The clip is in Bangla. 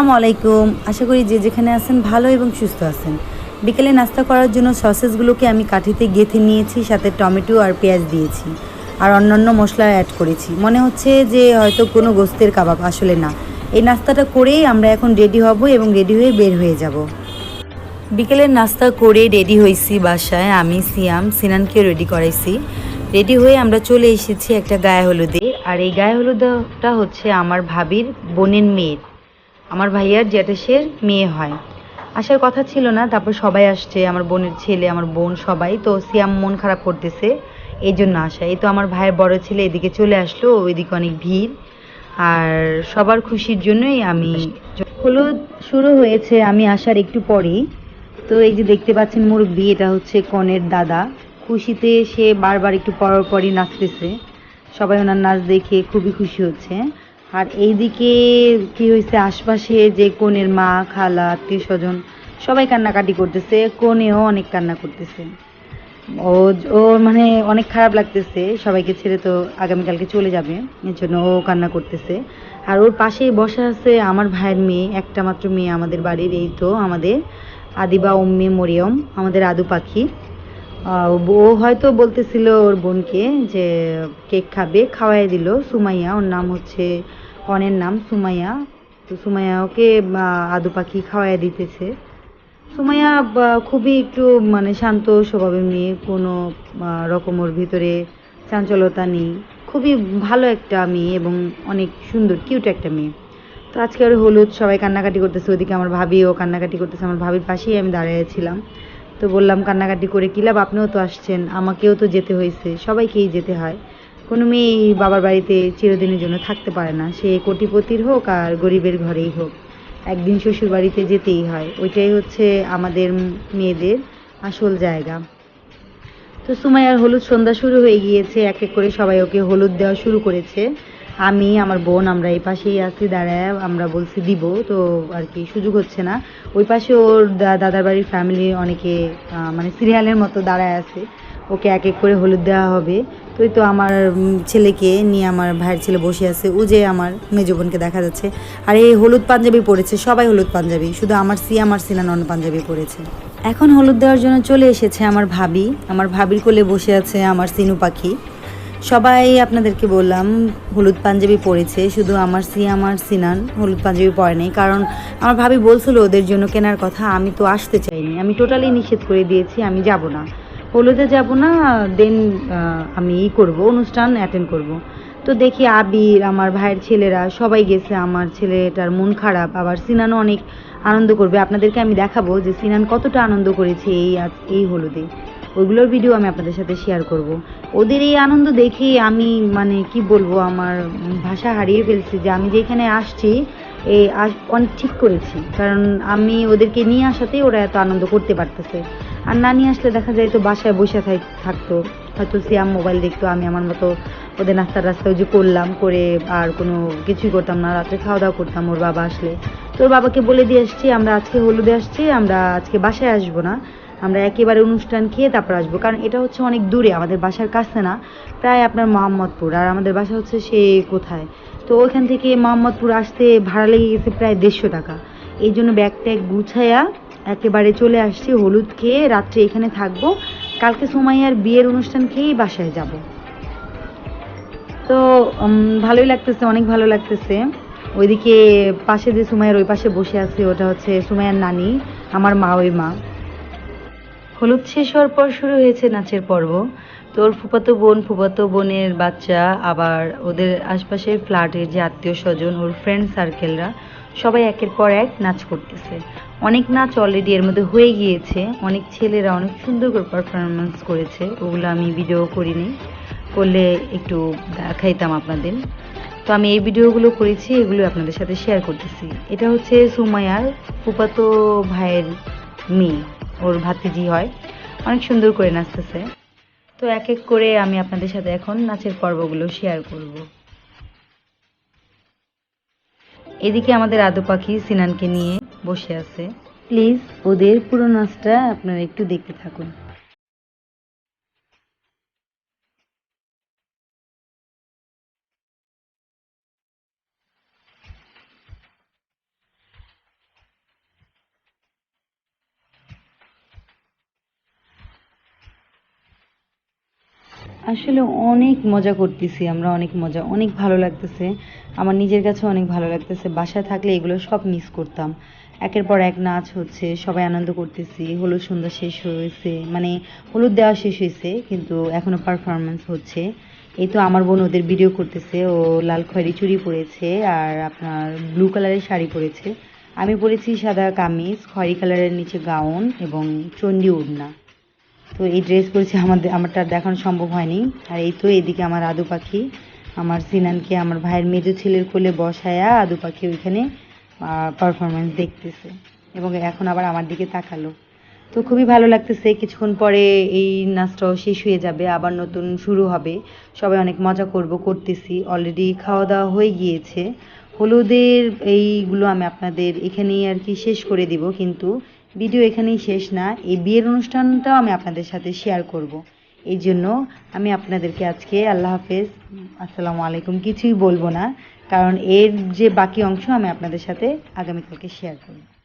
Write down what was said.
আসসালামু আলাইকুম। আশা করি যে যেখানে আছেন ভালো এবং সুস্থ আছেন। বিকেলে নাস্তা করার জন্য সসেসগুলোকে আমি কাঠিতে গেঁথে নিয়েছি, সাথে টমেটো আর পেঁয়াজ দিয়েছি আর অন্যান্য মশলা অ্যাড করেছি। মনে হচ্ছে যে হয়তো কোনো গোস্তের কাবাব, আসলে না। এই নাস্তাটা করেই আমরা এখন রেডি হব এবং রেডি হয়ে বের হয়ে যাব। বিকেলের নাস্তা করে রেডি হয়েছি বাসায়। আমি সিনানকেও রেডি করাইছি। রেডি হয়ে আমরা চলে এসেছি একটা গায়ে হলুদে। আর এই গায়ে হলুদটা হচ্ছে আমার ভাবির বোনের মেয়ের, আমার ভাইয়ার জ্যাঠাশের মেয়ে হয়। আসার কথা ছিল না, তারপর সবাই আসছে, আমার বোনের ছেলে, আমার বোন, সবাই। তো সিয়াম মন খারাপ করতেছে, এই জন্য আসা। এই তো আমার ভাইয়ের বড় ছেলে এদিকে চলে আসলো, ওইদিকে অনেক ভিড়। আর সবার খুশির জন্যই আমি হলুদ শুরু হয়েছে আমি আসার একটু পরেই। তো এই যে দেখতে পাচ্ছেন মুরব্বি, এটা হচ্ছে কনের দাদা। খুশিতে সে বারবার একটু পরপরই নাচতেছে। সবাই ওনার নাচ দেখে খুবই খুশি হচ্ছে। আর এইদিকে কি হয়েছে, আশপাশে যে কনের মা, খালা, আত্মীয় স্বজন সবাই কান্নাকাটি করতেছে, কনেও অনেক কান্না করতেছে। ও ওর মানে অনেক খারাপ লাগতেছে, সবাইকে ছেড়ে তো আগামীকালকে চলে যাবে, এর জন্য ও কান্না করতেছে। আর ওর পাশেই বসা আছে আমার ভাইয়ের মেয়ে, একটা মাত্র মেয়ে আমাদের বাড়ির, এই তো আমাদের আদিবা উম্মে মরিয়ম, আমাদের আদু পাখি। ও হয়তো বলতেছিল ওর বোনকে যে কেক খাবে, খাওয়াই দিল। সুমাইয়া ওর নাম, হচ্ছে কনের নাম সুমাইয়া। তো সুমাইয়া ওকে আদু পাখি খাওয়াই দিতেছে। সুমাইয়া খুবই একটু মানে শান্ত স্বভাবের মেয়ে, কোনো রকম ওর ভিতরে চাঞ্চলতা নেই। খুবই ভালো একটা মেয়ে এবং অনেক সুন্দর কিউট একটা মেয়ে। তো আজকে ওর হলুদ, সবাই কান্নাকাটি করতেছে। ওদিকে আমার ভাবিও কান্নাকাটি করতেছে, আমার ভাবির পাশেই আমি দাঁড়িয়েছিলাম। তো বললাম কান্নাকাটি করে কী লাভ, আপনিও তো আসছেন, আমাকেও তো যেতে হয়েছে, সবাইকেই যেতে হয়। কোনো মেয়ে বাবার বাড়িতে চিরদিনের জন্য থাকতে পারে না, সে কোটিপতির হোক আর গরিবের ঘরেই হোক, একদিন শ্বশুর বাড়িতে যেতেই হয়। ওইটাই হচ্ছে আমাদের মেয়েদের আসল জায়গা। তো সুমাইয়ার হলুদ সন্ধ্যা শুরু হয়ে গিয়েছে, এক এক করে সবাই ওকে হলুদ দেওয়া শুরু করেছে। আমি, আমার বোন, আমরা এই পাশেই আছি দাঁড়ায়, আমরা বলছি দিব, তো আর কি সুযোগ হচ্ছে না। ওই পাশে ওর দাদার বাড়ির ফ্যামিলি অনেকে মানে সিরিয়ালের মতো দাঁড়ায় আছে, ওকে এক এক করে হলুদ দেওয়া হবে। তো এই তো আমার ছেলেকে নিয়ে আমার ভাইয়ের ছেলে বসে আছে, ও যে আমার মেজো বোনকে দেখা যাচ্ছে। আর এই হলুদ পাঞ্জাবি পরেছে, সবাই হলুদ পাঞ্জাবি, শুধু আমার সিনান অন্য পাঞ্জাবি পরেছে। এখন হলুদ দেওয়ার জন্য চলে এসেছে আমার ভাবি। আমার ভাবির কোলে বসে আছে আমার সিনু পাখি। সবাই আপনাদেরকে বললাম হলুদ পাঞ্জাবি পরেছে, শুধু আমার সিনান হলুদ পাঞ্জাবি পরে নেই, কারণ আমার ভাবি বলছিল ওদের জন্য কেনার কথা। আমি তো আসতে চাইনি, আমি টোটালি নিষেধ করে দিয়েছি, আমি যাব না, হলুদে যাব না। দেন আমি করব, অনুষ্ঠান অ্যাটেন্ড করব। তো দেখি আবির, আমার ভাইয়ের ছেলেরা সবাই গেছে, আমার ছেলেটার মন খারাপ, আবার সিনানও অনেক আনন্দ করবে। আপনাদেরকে আমি দেখাবো যে সিনান কতটা আনন্দ করেছে এই হলুদে, ওইগুলোর ভিডিও আমি আপনাদের সাথে শেয়ার করব। ওদের এই আনন্দ দেখে আমি মানে কি বলবো, আমার ভাষা হারিয়ে ফেলছি যে আমি যেখানে আসছি অনেক ঠিক করেছি, কারণ আমি ওদেরকে নিয়ে আসাতেই ওরা এত আনন্দ করতে পারতেছে। আর না নিয়ে আসলে দেখা যায় তো বাসায় বসে থাকতো, হয়তো সিয়াম মোবাইল দেখতো, আমি আমার মতো ওদের নাস্তা টাস্তা ওই যে করলাম, করে আর কোনো কিছুই করতাম না, রাত্রে খাওয়া দাওয়া করতাম ওর বাবা আসলে। তো ওর বাবাকে বলে দিয়ে আসছি আমরা আজকে হলুদে আসছি, আমরা আজকে বাসায় আসবো না, আমরা একেবারে অনুষ্ঠান খেয়ে তারপর আসবো, কারণ এটা হচ্ছে অনেক দূরে, আমাদের বাসার কাছে না, প্রায় আপনার মোহাম্মদপুর, আর আমাদের বাসা হচ্ছে সে কোথায়। তো ওইখান থেকে মোহাম্মদপুর আসতে ভাড়া লেগে গেছে প্রায় 150 টাকা। এই জন্য ব্যাগ ট্যাগ গুছাইয়া একেবারে চলে আসছি, হলুদ খেয়ে রাত্রে এখানে থাকবো, কালকে সুমাইয়ার বিয়ের অনুষ্ঠান খেয়েই বাসায় যাব। তো ভালোই লাগতেছে, অনেক ভালো লাগতেছে। ওইদিকে পাশে যে সুমাইয়ার ওই পাশে বসে আছে, ওটা হচ্ছে সুমাইয়ার নানি, আমার মা, ওই মা। হলুদ শেষ হওয়ার পর শুরু হয়েছে নাচের পর্ব। তো ওর ফুফাতো বোন, ফুফাতো বোনের বাচ্চা, আবার ওদের আশপাশের ফ্ল্যাটের যে আত্মীয় স্বজন, ওর ফ্রেন্ড সার্কেলরা সবাই একের পর এক নাচ করতেছে। অনেক নাচ অলরেডি এর মধ্যে হয়ে গিয়েছে, অনেক ছেলেরা অনেক সুন্দর করে পারফরমেন্স করেছে, ওগুলো আমি ভিডিও করিনি, করলে একটু দেখাইতাম আপনাদের। তো আমি এই ভিডিওগুলো করেছি, এগুলো আপনাদের সাথে শেয়ার করতেছি। এটা হচ্ছে সুমাইয়ার ফুফাতো ভাইয়ের মেয়ে, ওর ভাতিজি হয়, অনেক সুন্দর করে নাচতেছে। তো এক এক করে আমি আপনাদের সাথে এখন নাচের পর্বগুলো শেয়ার করব। এদিকে আমাদের আদু পাখি সিনানকে নিয়ে বসে আছে। প্লিজ ওদের পুরো নাচটা আপনারা একটু দেখতে থাকুন। আসলে অনেক মজা করতেছি আমরা, অনেক মজা, অনেক ভালো লাগতেছে। আমার নিজের কাছে অনেক ভালো লাগতেছে। বাসায় থাকলে এগুলো সব মিস করতাম। একের পর এক নাচ হচ্ছে, সবাই আনন্দ করতেছি। হলুদ সন্ধ্যা শেষ হয়েছে, মানে হলুদ দেওয়া শেষ হয়েছে কিন্তু এখনো পারফরমেন্স হচ্ছে। এই তো আমার বোন ওদের ভিডিও করতেছে, ও লাল খয়েরি চুড়ি পরেছে আর আপনার ব্লু কালারের শাড়ি পরেছে। আমি পরেছি সাদা কামিজ, খয়েরি কালারের নিচে গাউন এবং চন্ডী ওড়না। তো এই ড্রেস পরেছি, আমারটা আর দেখানো সম্ভব হয়নি। আর এই তো এদিকে আমার আদু পাখি, আমার সিনানকে আমার ভাইয়ের মেজো ছেলের কোলে বসায়া আদু পাখি ওইখানে পারফরমেন্স দেখতেছে এবং এখন আবার আমার দিকে তাকালো। তো খুবই ভালো লাগতেছে। কিছুক্ষণ পরে এই নাচটাও শেষ হয়ে যাবে, আবার নতুন শুরু হবে। সবাই অনেক মজা করতেছি। অলরেডি খাওয়া দাওয়া হয়ে গিয়েছে। হলুদের এইগুলো আমি আপনাদের এখানেই আর কি শেষ করে দিব, কিন্তু ভিডিও এখানেই শেষ না, এই বিয়ের অনুষ্ঠানটাও আমি আপনাদের সাথে শেয়ার করব। এই জন্য আমি আপনাদেরকে আজকে আল্লাহ হাফেজ, আসসালামু আলাইকুম কিছুই বলবো না, কারণ এর যে বাকি অংশ আমি আপনাদের সাথে আগামীকালকে শেয়ার করব।